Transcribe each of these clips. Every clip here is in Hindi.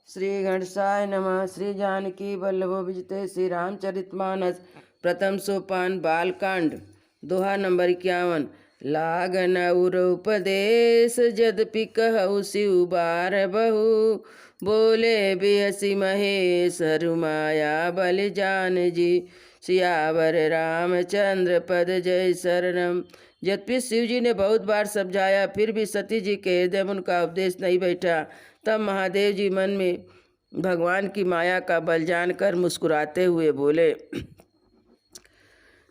श्री गणेशाय नमः। श्री जानकी वल्लभो विजते श्री रामचरितमानस प्रथम सोपान बालकांड दोहा नंबर 51। लागन उर उपदेश यद्यपि कहु शिव बार बहु, बोले बिहसी महेश हरुमाया बलि जान जी, सियावर रामचंद्र पद जय शरणम। यद्यपि शिव जी ने बहुत बार समझाया फिर भी सती जी के हृदय में उनका उपदेश नहीं बैठा। तब महादेव जी मन में भगवान की माया का बल जानकर मुस्कुराते हुए बोले,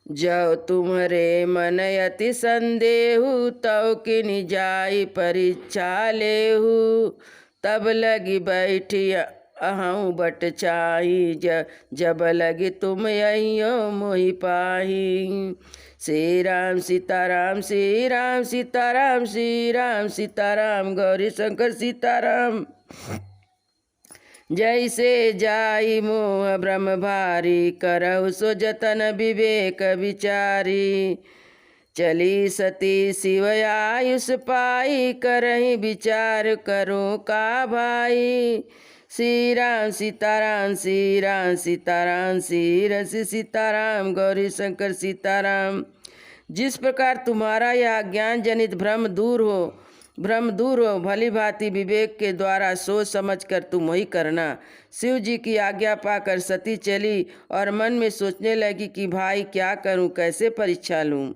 जो तुम्हारे मन अति संदेहु तव किनि जाई परीक्षा लेहु, तब लगी बैठी अहूँ बट चाही, जब लगी तुम अइयो मोहि पाही। श्री राम सीताराम श्री राम सीताराम श्री राम सीताराम गौरी शंकर सीताराम। जैसे जाई मोह ब्रह्म भारी, करहु सो जतन विवेक विचारी। चली सती शिव आयुष पाई, करही विचार करो का भाई। श्री राम सीताराम श्री राम सीताराम श्री रसी सीताराम गौरी शंकर सीताराम। जिस प्रकार तुम्हारा यह ज्ञान जनित भ्रम दूर हो भली भांति विवेक के द्वारा सोच समझ कर तुम वही करना। शिव जी की आज्ञा पाकर सती चली और मन में सोचने लगी कि भाई क्या करूं, कैसे परीक्षा लूं।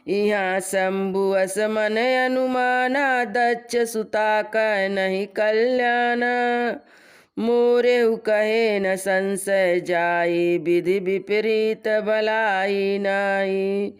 यहाँ शंभु असमन अनुमाना, दक्ष सुता कह नहीं कल्याण। मोरेहु कहे न संशय जाई, विधि विपरीत भलाई नाई।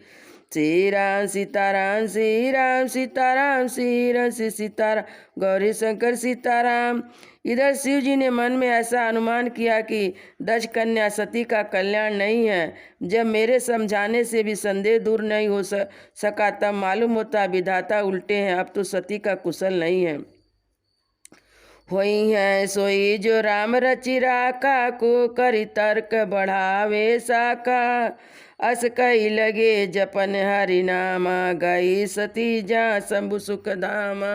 श्री राम सीताराम श्री राम सीताराम श्री रसी सीताराम गौरी शंकर सीताराम। इधर शिव जी ने मन में ऐसा अनुमान किया कि दक्ष कन्या सती का कल्याण नहीं है। जब मेरे समझाने से भी संदेह दूर नहीं हो सका, तब मालूम होता विधाता उल्टे हैं, अब तो सती का कुशल नहीं है। होई है सोई जो राम रचि राका, को करी तर्क बढ़ावे साका। अस कही लगे जपन हरि नामा, गई सती जा शंभु सुख धामा।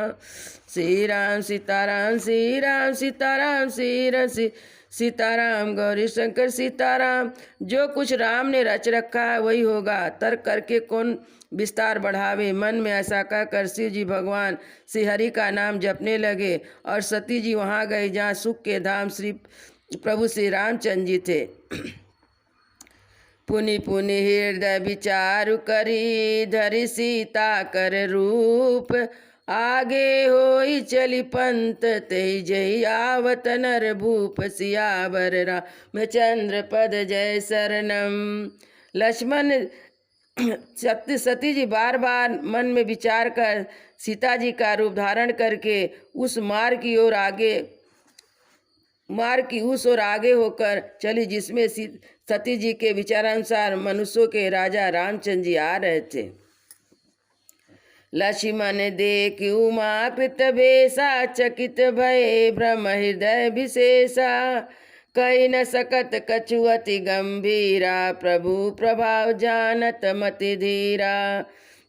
श्री राम सीताराम श्री राम सीताराम श्री रसी सीताराम गौरी शंकर सीताराम। जो कुछ राम ने रच रखा है वही होगा, तर्क करके कौन विस्तार बढ़ावे। मन में ऐसा कहकर शिव जी भगवान श्री हरि का नाम जपने लगे और सती जी वहाँ गए जहाँ सुख के धाम श्री प्रभु श्री रामचंद्र जी थे। पुनि पुनि हृदय विचारु करी, धरि सीता कर रूप। आगे होई चली पंत तेहि जय आवत नर भूप, सियावर रामचंद्र पद जय शरणम। लक्ष्मण सती जी बार बार मन में विचार कर सीता जी का रूप धारण करके उस मार्ग की ओर आगे होकर चली, जिसमें सती जी के विचारानुसार मनुष्यों के राजा रामचंद्र जी आ रहे थे। लक्ष्मण देख उमा कृत भेषा, चकित भये ब्रह्म हृदय विशेषा। कही न सकत कछु अति गंभीरा, प्रभु प्रभाव जानत मति धीरा।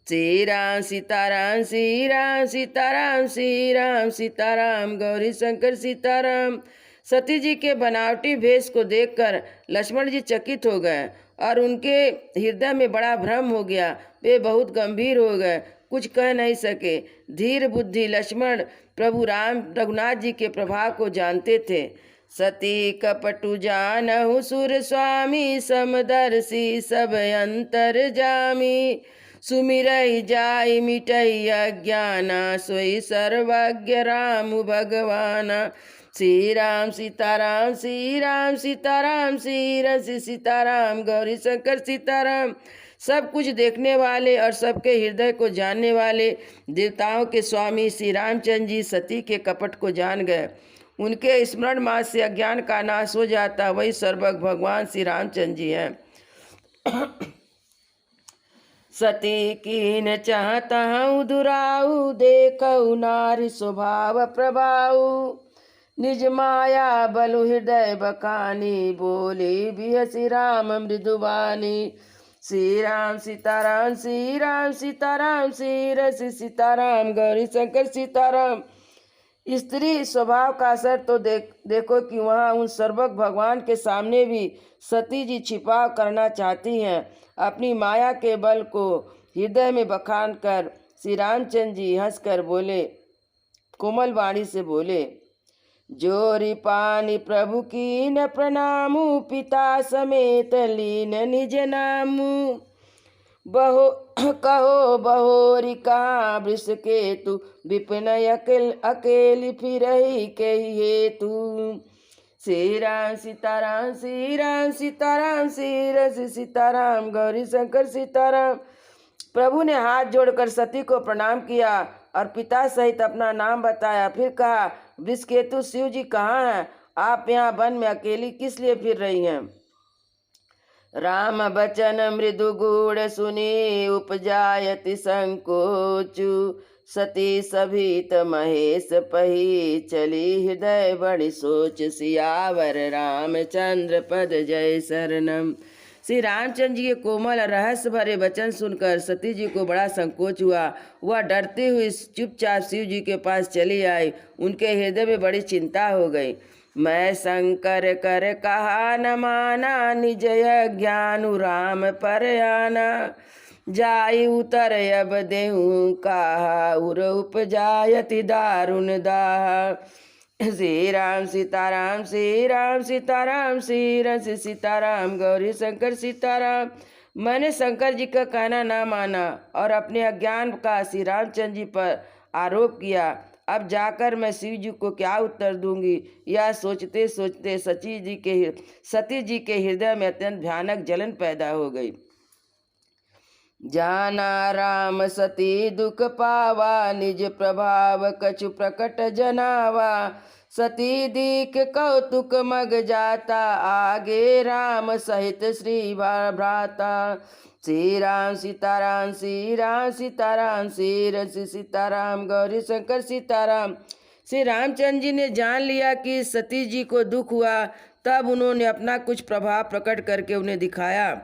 श्री राम सीताराम श्री राम सीताराम श्री राम सीताराम गौरी शंकर सीताराम। सती जी के बनावटी भेष को देखकर लक्ष्मण जी चकित हो गए और उनके हृदय में बड़ा भ्रम हो गया। वे बहुत गंभीर हो गए, कुछ कह नहीं सके। धीर बुद्धि लक्ष्मण प्रभु राम रघुनाथ जी के प्रभाव को जानते थे। सती कपटु जानहु सुर स्वामी, समदर्शी सब अंतर जामी। सुमिरहि जाई मिटई अज्ञाना, सोई सर्वज्ञ राम भगवाना। श्री राम सीताराम श्री राम सीताराम श्री रसी सीताराम गौरी शंकर सीताराम। सब कुछ देखने वाले और सबके हृदय को जानने वाले देवताओं के स्वामी श्री रामचंद्र जी सती के कपट को जान गए। उनके स्मरण मात्र से अज्ञान का नाश हो जाता, वही सर्वज्ञ भगवान श्री रामचंद्र जी हैं। सती कीन चाहता हूँ दुराऊ, देखऊ नारी स्वभाव प्रभाऊ। निज माया बलु हृदय बखानी, बोली बिहसी राम मृदुबानी। श्री राम सीताराम श्री राम सीताराम श्री रसी सीताराम गौरी शंकर सीताराम। स्त्री स्वभाव का असर तो देखो कि वहाँ उन सर्वज्ञ भगवान के सामने भी सती जी छिपाव करना चाहती हैं। अपनी माया के बल को हृदय में बखान कर श्री रामचंद्र जी हंसकर बोले, कोमल वाणी से बोले, जोरी पानी प्रभु की न प्रणामु, पिता समेत लीन निज नामु। बहो कहो बहोरी कहाँ वृष केतु, विपिन अकेली फिर के हेतु। श्री राम सीताराम, श्री राम सीताराम, श्री रस सीताराम, गौरी शंकर सीताराम। प्रभु ने हाथ जोड़कर सती को प्रणाम किया और पिता सहित अपना नाम बताया। फिर कहा, वृषकेतु शिव जी कहाँ हैं? आप यहाँ वन में अकेली किस लिए फिर रही हैं? राम बचन मृदु गूढ़ सुनी, उपजायति संकोचु। सती सभीत महेश पही, चली हृदय बड़ी सोच। सियावर रामचंद्र पद जय शरणम। श्री रामचंद्र जी के कोमल और रहस्य भरे वचन सुनकर सती जी को बड़ा संकोच हुआ। वह डरती हुई चुपचाप शिव जी के पास चली आई। उनके हृदय में बड़ी चिंता हो गई। मैं शंकर कर कहा न माना, निज ज्ञानु राम पर आना। जाई उतर अब देहूँ कहा, उर उपजायति दारुण दाह। श्री राम सीताराम, श्री राम सीताराम, श्री रस सीताराम, गौरी शंकर सीताराम। मैंने शंकर जी का कहना ना माना और अपने अज्ञान का श्री रामचंद्र जी पर आरोप किया। अब जाकर मैं शिव जी को क्या उत्तर दूंगी? यह सोचते सोचते सती जी के हृदय में अत्यंत भयानक जलन पैदा हो गई। जाना राम सती दुख पावा, निज प्रभाव कछु प्रकट जनावा। सती दीख कौतुक मग जाता, आगे राम सहित श्री भ्राता। श्री राम सीताराम, श्री राम सीताराम, श्री रस सीताराम, गौरी शंकर सीताराम। श्री रामचंद्र जी ने जान लिया कि सती जी को दुख हुआ। तब उन्होंने अपना कुछ प्रभाव प्रकट करके उन्हें दिखाया।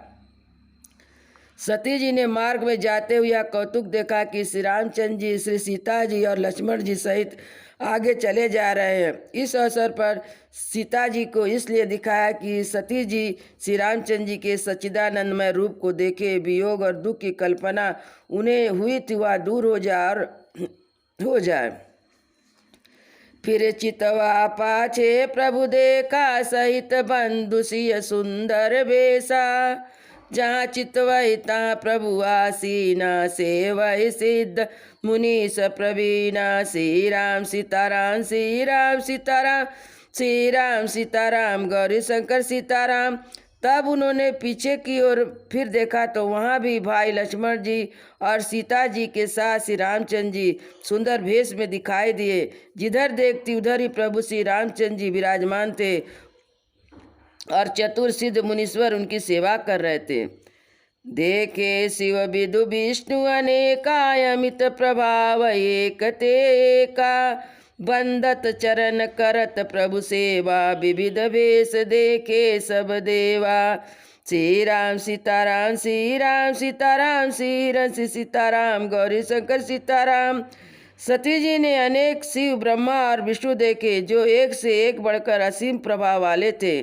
सती जी ने मार्ग में जाते हुए यह कौतुक देखा कि श्री रामचंद्र जी, श्री सीता जी और लक्ष्मण जी सहित आगे चले जा रहे हैं। इस अवसर पर सीता जी को इसलिए दिखाया कि सती जी श्री रामचंद्र जी के सच्चिदानंदमय रूप को देखे, वियोग और दुख की कल्पना उन्हें हुई थी वह दूर हो जाए। फिर चितवा पाछे प्रभु देखा, सहित बंधु सिय सुंदर बेसा। जहाँ चितवई तहाँ प्रभु आसीना, सेवई सिद्ध मुनीश प्रवीणा। श्री राम सीताराम, श्री राम सीताराम, श्री राम सीताराम, गौरी शंकर सीताराम। तब उन्होंने पीछे की ओर फिर देखा तो वहाँ भी भाई लक्ष्मण जी और सीता जी के साथ श्री रामचंद्र जी सुंदर भेष में दिखाई दिए। जिधर देखती उधर ही प्रभु श्री रामचंद्र जी विराजमान थे और चतुर सिद्ध मुनीश्वर उनकी सेवा कर रहे थे। देखे शिव विदु विष्णु अनेका, अमित प्रभाव एक ते एका। बंदत चरण करत प्रभु सेवा, विविध वेश देखे सब देवा। श्री राम सीताराम, श्री राम सीताराम, श्री रस सीताराम, गौरी शंकर सीताराम। सती जी ने अनेक शिव, ब्रह्मा और विष्णु देखे जो एक से एक बढ़कर असीम प्रभाव वाले थे।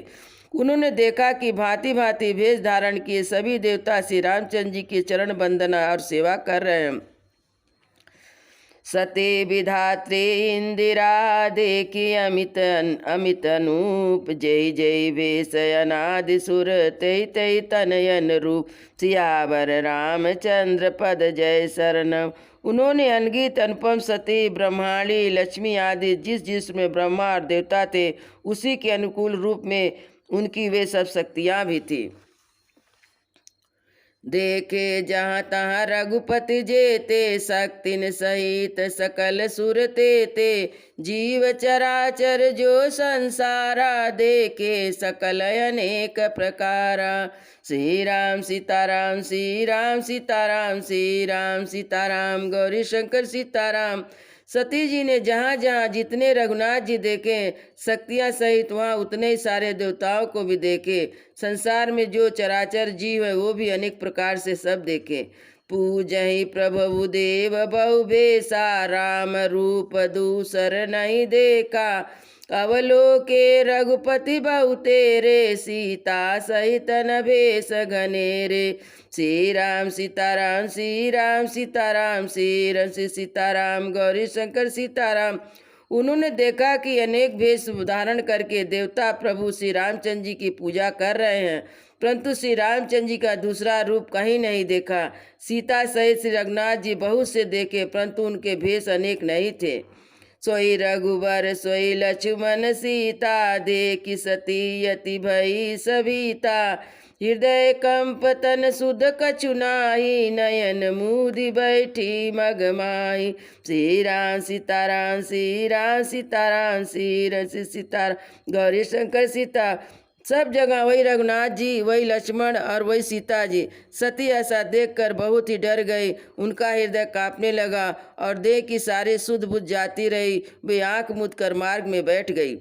उन्होंने देखा कि भांति भांति भेष धारण किए सभी देवता श्री रामचंद्र जी की चरण वंदना और सेवा कर रहे हैं। सती विधात्री इंदिरा, देखी अमित अनूप। जय जय वेश अनादि सुर, तै तै तनयन रूप। सियावर रामचंद्र पद जय शरणम। उन्होंने अनगित अनुपम सती, ब्रह्माणी, लक्ष्मी आदि जिस जिसमें ब्रह्मा और देवता थे उसी के अनुकूल रूप में उनकी वे सब शक्तियाँ भी थी। देखे जहाँ तहाँ रघुपति जेते, शक्तिन सहित सकल सुर ते। जीव चराचर जो संसारा, देखे सकल अनेक प्रकारा। श्री राम सीताराम, श्री राम सीताराम, श्री राम सीताराम, गौरी शंकर सीताराम। सती जी ने जहाँ जहाँ जितने रघुनाथ जी देखे शक्तियाँ सहित वहाँ उतने ही सारे देवताओं को भी देखे। संसार में जो चराचर जीव है वो भी अनेक प्रकार से सब देखे। पूजहि प्रभु देव बहु बेसा, राम रूप दूसर नहीं देखा। अवलोके रघुपति बहु तेरे, सीता सहित न भेष घनेरे। श्री राम सीताराम, श्री राम सीताराम, श्री राम श्री सीताराम, गौरी शंकर सीताराम। उन्होंने देखा कि अनेक भेष धारण करके देवता प्रभु श्री रामचंद्र जी की पूजा कर रहे हैं, परंतु श्री रामचंद्र जी का दूसरा रूप कहीं नहीं देखा। सीता सहित श्री रघुनाथ जी बहुत से देखे, परंतु उनके भेष अनेक नहीं थे। सोई रघुबर सोई लक्ष्मण सीता, देखि सती यति भई सविता। हृदय कंप तन सुध कछु नाहि, नयन मूदि बैठी मगमाई। श्री राम सीताराम, श्री राम सीताराम, श्री राम सीताराम, गौरी शंकर सीता। सब जगह वही रघुनाथ जी, वही लक्ष्मण और वही सीता जी। सती ऐसा देखकर बहुत ही डर गई, उनका हृदय कांपने लगा और देह की सारी सुध बुझ जाती रही। वे आंख मूंद कर मार्ग में बैठ गई।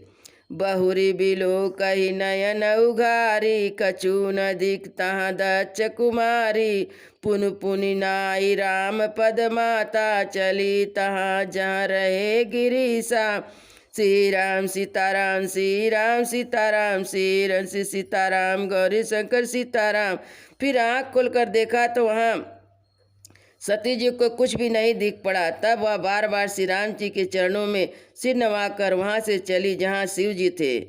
बहुरी बिलो कही नयन उघारी, कछु न दिख तहाँ दक्ष कुमारी। पुन पुनि नाई राम पद माता, चली तहाँ जहाँ रहे गिरीसा। श्री राम सीताराम, श्री राम सीताराम, श्री राम श्री सीताराम, गौरी शंकर सीताराम। फिर आँख खोलकर देखा तो वहाँ सती जी को कुछ भी नहीं दिख पड़ा। तब वह बार बार श्री राम जी के चरणों में सिर नवाकर वहाँ से चली जहाँ शिव जी थे।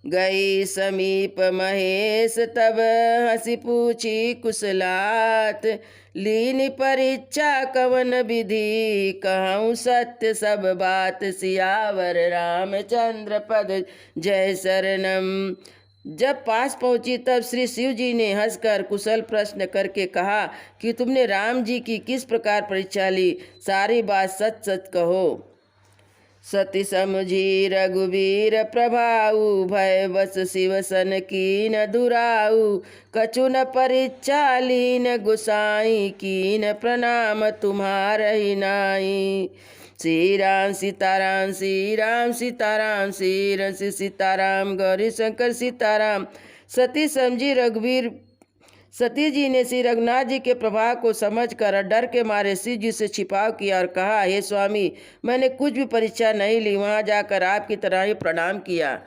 गई समीप महेश तब हंसी पूछी कुशलात, लीन परीक्षा कवन विधि, कहूँ सत्य सब बात, सियावर रामचंद्र पद जय शरणम। जब पास पहुंची तब श्री शिव जी ने हंसकर कुशल प्रश्न करके कहा कि तुमने राम जी की किस प्रकार परीक्षा ली, सारी बात सच सच कहो। सती समुझी रघुवीर प्रभाऊ, भय बस शिव सन कीन दुराऊ। कछु न परीक्षा लीन गुसाई, कीन प्रणाम तुम्हारहि नाई। श्री राम सीताराम, श्री राम सीताराम, श्री राम श्री सीताराम, गौरी शंकर सीताराम। सती समझी रघुवीर। सती जी ने श्री रघुनाथ जी के प्रभाव को समझकर डर के मारे शिव जी से छिपाव किया और कहा, हे स्वामी, मैंने कुछ भी परीक्षा नहीं ली, वहाँ जाकर आपकी तरह ही प्रणाम किया।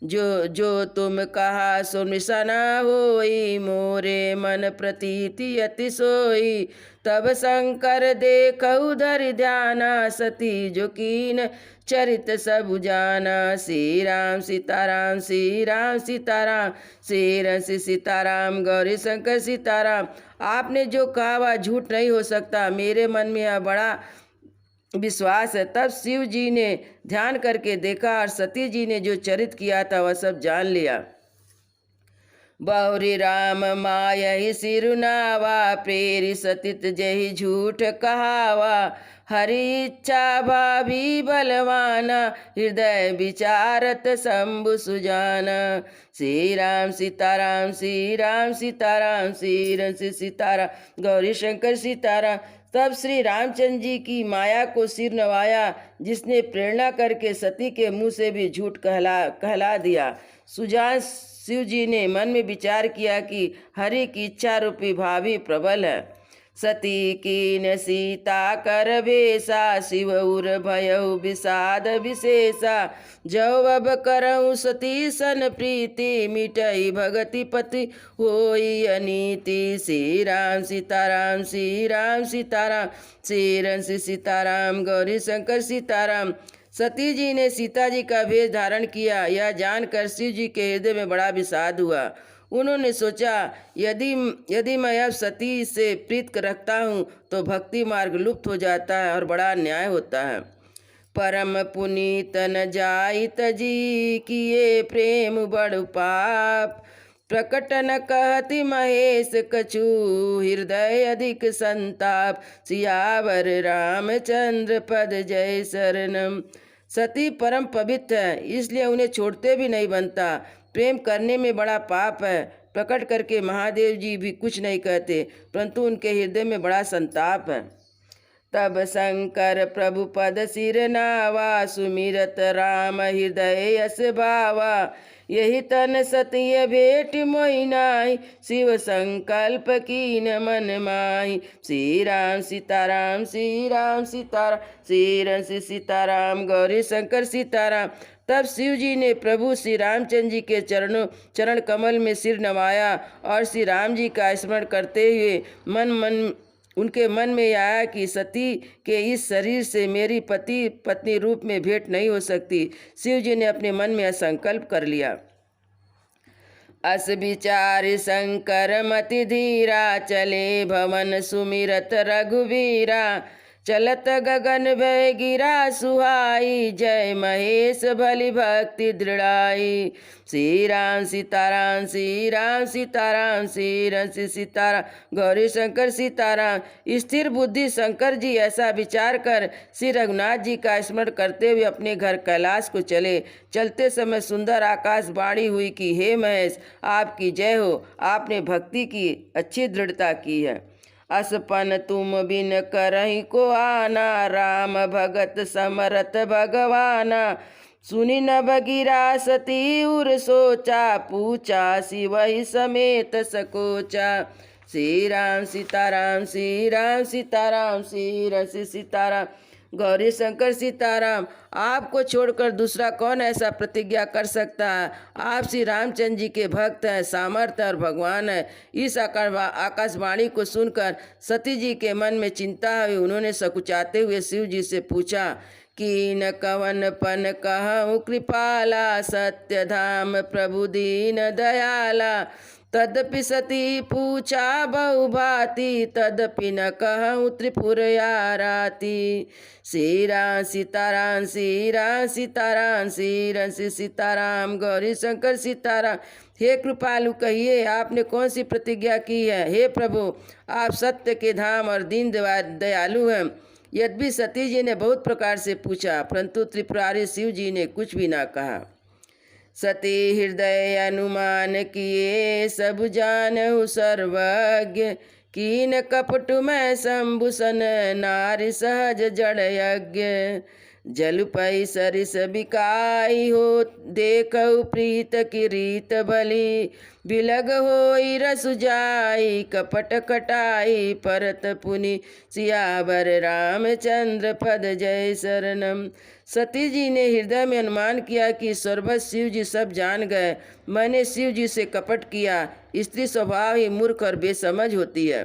जो जो तुम कहा सो निशाना होई, मोरे मन प्रतीति अति सोई। तब शंकर देखऊ धरि ध्याना, सती जो कीन चरित सब जाना। श्री राम सीताराम, श्री राम सीताराम, श्री राम श्री सीताराम, गौरी शंकर सीताराम। आपने जो कहा वह झूठ नहीं हो सकता, मेरे मन में यह बड़ा विश्वास है। तब शिव जी ने ध्यान करके देखा और सती जी ने जो चरित किया था वह सब जान लिया। बहुरी राम मायहि सिरुनावा, प्रेरि सतित जहि झूठ कहावा। हरि इच्छा भाभी बलवाना, हृदय विचारत शंभु सुजाना। श्री राम सीताराम, श्री राम सीताराम, श्री राम श्री सीताराम, गौरी शंकर सीताराम। तब श्री रामचंद्र जी की माया को सिर नवाया, जिसने प्रेरणा करके सती के मुंह से भी झूठ कहला दिया। सुजान शिव जी ने मन में विचार किया कि हरि की इच्छा रूपी भाभी प्रबल है। सती कीन सीता कर भेसा, शिव उर भयउ विषाद विशेषा। जौ अब करऊँ सती सन प्रीति, मिटई भगति पति होई अनीति। श्री राम सीताराम, श्री राम सीताराम, श्री राम श्री सीताराम, गौरी शंकर सीताराम। सती जी ने सीता जी का वेश धारण किया, यह जानकर शिव जी के हृदय में बड़ा विषाद हुआ। उन्होंने सोचा, यदि मैं अब सती से प्रीत रखता हूँ तो भक्ति मार्ग लुप्त हो जाता है और बड़ा अन्याय होता है। परम पुनीत न जाइत जी, किए प्रेम बड़ पाप। प्रकट न कहति महेश कछु, हृदय अधिक संताप। सियावर रामचंद्र पद जय शरणम। सती परम पवित्र है, इसलिए उन्हें छोड़ते भी नहीं बनता। प्रेम करने में बड़ा पाप है। प्रकट करके महादेव जी भी कुछ नहीं कहते, परंतु उनके हृदय में बड़ा संताप है। तब शंकर प्रभु पद सिर नावा, सुमिरत राम हृदय यस भावा। यही तन सत्य भेट मोहि नाहि, शिव संकल्प कीन मन माहि। श्री राम सीताराम, श्री राम सीताराम, श्री राम सीताराम, गौरी शंकर सीताराम। तब शिव जी ने प्रभु श्री रामचंद्र जी के चरण कमल में सिर नवाया और श्री राम जी का स्मरण करते हुए उनके मन में आया कि सती के इस शरीर से मेरी पति पत्नी रूप में भेंट नहीं हो सकती। शिव जी ने अपने मन में संकल्प कर लिया। अस विचार शंकर मति धीरा, चले भवन सुमिरत रघुवीरा। चलत गगन भय गिरा सुहाई, जय महेश भली भक्ति दृढ़ाई। श्री राम सीताराम, श्री राम सीताराम, श्री राम सीताराम, गौरी शंकर सीताराम। स्थिर बुद्धि शंकर जी ऐसा विचार कर श्री रघुनाथ जी का स्मरण करते हुए अपने घर कैलाश को चले। चलते समय सुंदर आकाशवाणी हुई कि हे महेश, आपकी जय हो, आपने भक्ति की अच्छी दृढ़ता की है। असपन तुम बिन करहि को आना, राम भगत समरथ भगवाना। सुनि न बगिरा सती उर सोचा, पूछा शिवहि समेत सकोचा। श्री राम सीताराम, श्री राम सीताराम, श्री राम सीताराम, गौरी शंकर सीताराम। आपको छोड़कर दूसरा कौन ऐसा प्रतिज्ञा कर सकता है? आप श्री रामचंद्र जी के भक्त हैं, सामर्थ्य और भगवान हैं। इस आकाशवाणी को सुनकर सती जी के मन में चिंता हुई। उन्होंने सकुचाते हुए शिव जी से पूछा कि न कवन पन कहूँ कृपाला, सत्य धाम प्रभु दीन दयाला। तदपि सती पूछा बहुभांति, तदपि न कहूँ त्रिपुर आराती। श्री राम सीताराम, श्री राम सीताराम, श्री राम सीताराम, गौरी शंकर सीताराम। हे कृपालु, कहिए आपने कौन सी प्रतिज्ञा की है? हे प्रभु, आप सत्य के धाम और दीन दयालु हैं। यद्यपि सती जी ने बहुत प्रकार से पूछा, परंतु त्रिपुरारी शिव जी ने कुछ भी ना कहा। सती हृदय अनुमान किए, सब जानहु सर्वज्ञ। कीन कपट में शंभुसन, नारी सहज जड़ यज्ञ। जल पै सरिस बिकाई हो, देखऊ प्रीत की रीत भली। बिलग होई रसु जाई, कपट कटाई परत पुनि। सियावर रामचंद्र पद जय शरणम। सती जी ने हृदय में अनुमान किया कि सर्वज्ञ शिव जी सब जान गए। मैंने शिव जी से कपट किया। स्त्री स्वभाव ही मूर्ख और बेसमझ होती है।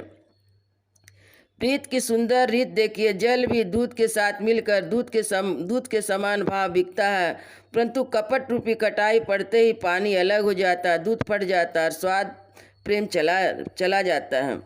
प्रीत की सुंदर रीत देखिए, जल भी दूध के साथ मिलकर दूध के समान भाव बिकता है, परंतु कपट रूपी कटाई पड़ते ही पानी अलग हो जाता, दूध फट जाता और स्वाद प्रेम चला जाता है।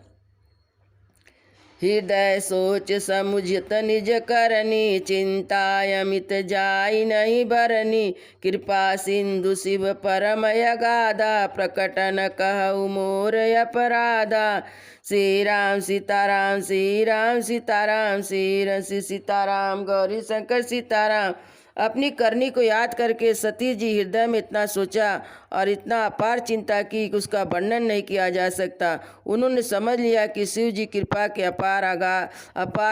हृदय सोच समुझत निज करनी, चिंता अमित जाई नहीं बरनी। कृपा सिंधु शिव परम अगाधा, प्रकट न कहु मोर अपराधा। श्री राम सीताराम, श्री राम सीताराम, श्री राम सीताराम, गौरी शंकर सीताराम। अपनी करनी को याद करके सती जी हृदय में इतना सोचा और इतना अपार चिंता की कि उसका वर्णन नहीं किया जा सकता। उन्होंने समझ लिया कि शिव जी कृपा के अपार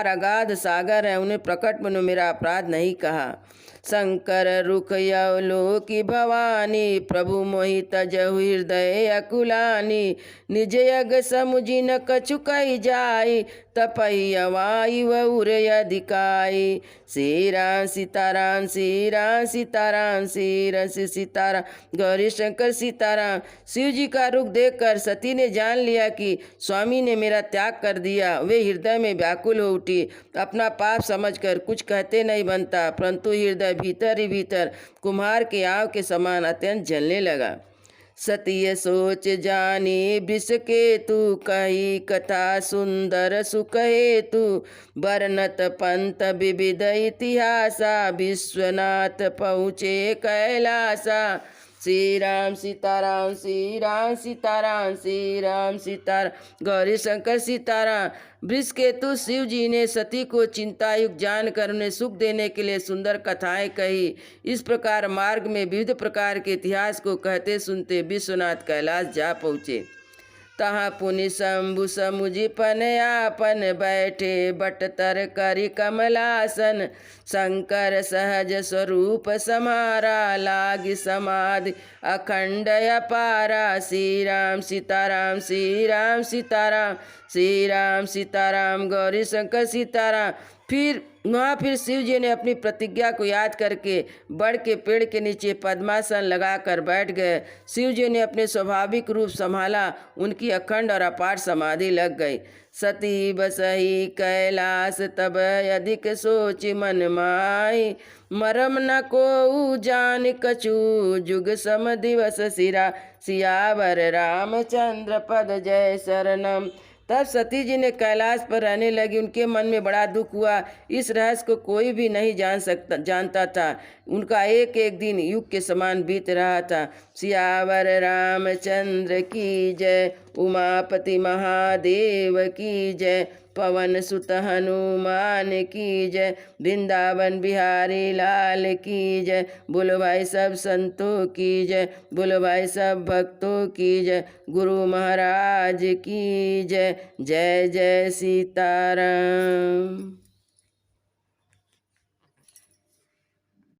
अगाध सागर है। उन्हें प्रकट मनो मेरा अपराध नहीं कहा। शंकर रुख यवलोकी भवानी, प्रभु मोहि तजहु हृदय अकुलानी। निज यग समुझि न कछु कहि जाई, तपहि अवाई वउर अधिकाई। श्री राम सीताराम, श्री राम सीताराम, श्री राम सीताराम, गौरी शंकर सीताराम। शिव जी का रुख देखकर सती ने जान लिया कि स्वामी ने मेरा त्याग कर दिया। वे हृदय में व्याकुल हो उठी। अपना पाप समझकर कुछ कहते नहीं बनता, परंतु हृदय भीतर ही भीतर कुम्हार के आँव के समान अत्यंत जलने लगा। सतीय सोच जानी वृष केतु, कही कथा सुंदर सुख हेतु। बरनत पंथ विविध इतिहासा, विश्वनाथ पहुँचे कैलासा। श्री राम सीताराम, श्री राम सीताराम, श्री राम सीताराम, गौरी शंकर सीताराम। वृषकेतु शिव जी ने सती को चिंतायुक्त जानकर उन्हें सुख देने के लिए सुंदर कथाएं कही। इस प्रकार मार्ग में विविध प्रकार के इतिहास को कहते सुनते विश्वनाथ कैलाश जा पहुँचे। तहाँ पुनि शंभु समुझिपन आपन बैठे बटतर करि कमलासन। शंकर सहज स्वरूप समारा लागी समाधि अखंड अपारा। श्री राम सीताराम श्री राम सीताराम श्री राम सीताराम गौरी शंकर सीताराम। फिर शिव जी ने अपनी प्रतिज्ञा को याद करके बड़ के पेड़ के नीचे पद्मासन लगाकर बैठ गए। शिव जी ने अपने स्वाभाविक रूप संभाला, उनकी अखंड और अपार समाधि लग गई। सती बसही कैलाश तब अधिक सोच मन माई। मरम न को जान कछु जुग सम दिवस सिरा। सियावर रामचंद्र पद जय शरणम। तब सती जी ने कैलाश पर रहने लगी। उनके मन में बड़ा दुख हुआ। इस रहस्य को कोई भी नहीं जानता था। उनका एक एक दिन युग के समान बीत रहा था। सियावर रामचंद्र की जय, उमापति महादेव की जय, पवन सुत हनुमान की जय, वृंदावन बिहारी लाल की जय। बोलो भाई सब संतों की जय, बोलो भाई सब भक्तों की जय। गुरु महाराज की जय। जय जय सीताराम।